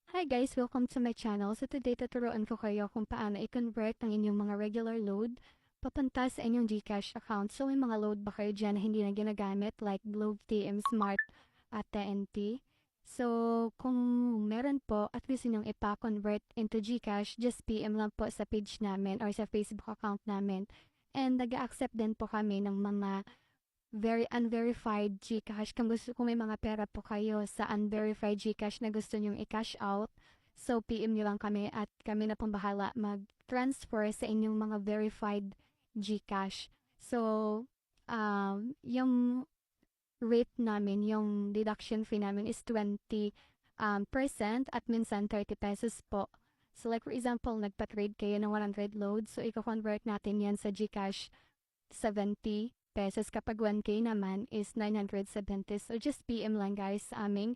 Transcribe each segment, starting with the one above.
Hi guys! Welcome to my channel. So today tuturuan ko kayo kung paano i-convert ang inyong mga regular load papunta sa inyong GCash account. So may mga load ba kayo dyan na hindi na ginagamit like Globe, TM Smart at TNT? So kung meron po at gusto nyong ipa-convert into GCash, just PM lang po sa page namin or sa Facebook account namin. And nag-accept din po kami ng mga very unverified GCash. Kung may mga pera po kayo sa unverified GCash na gusto nyong i-cash out, so PM nyo lang kami at kami na pong bahala mag-transfer sa inyong mga verified GCash. So, yung rate namin, yung deduction fee namin is 20 percent at minsan 30 pesos po. So like for example, nagpa-trade kayo ng 100 loads, so i-convert natin yan sa GCash 70 pesos. Kapag 1K naman is 970. So just PM lang guys sa aming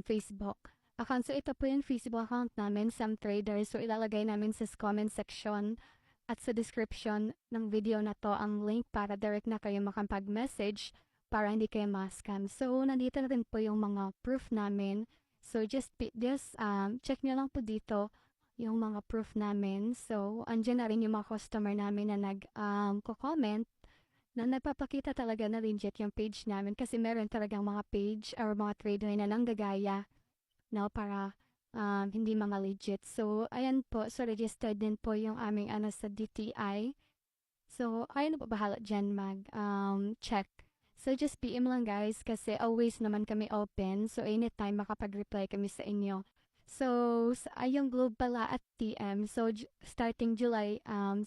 Facebook account. So ito po yung Facebook account namin, Sam Traders. So ilalagay namin sa comment section at sa description ng video na to ang link para direct na kayo makapag-message para hindi kayo ma-scam. So nandito na rin po yung mga proof namin. So just check nyo lang po dito yung mga proof namin. So, andyan na rin yung mga customer namin na nag-comment na nagpapakita talaga na legit yung page namin kasi meron talagang mga page or mga trader na nanggagaya, no, para hindi mga legit. So, ayan po. So, registered din po yung aming sa DTI. So, ayun na po bahala dyan check. So, just PM lang guys kasi always naman kami open. So, anytime makapag-reply kami sa inyo. So, yung Globe pala at TM, so starting July 16,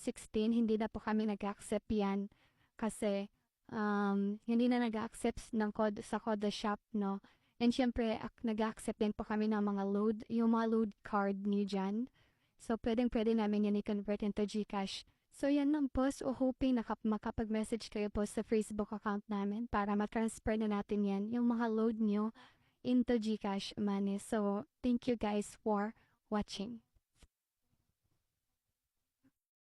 hindi na po kami nag-accept yan kasi hindi na nag-accept ng code sa Koda Shop, no? And syempre, nag-accept din po kami ng mga load, yung mga load card niyo dyan. So, pwedeng-pwede namin yan i-convert into GCash. So, yan lang po. So, hoping makapag-message kayo po sa Facebook account namin para matransfer na natin yan, yung mga load nyo into GCash money. So, thank you guys for watching.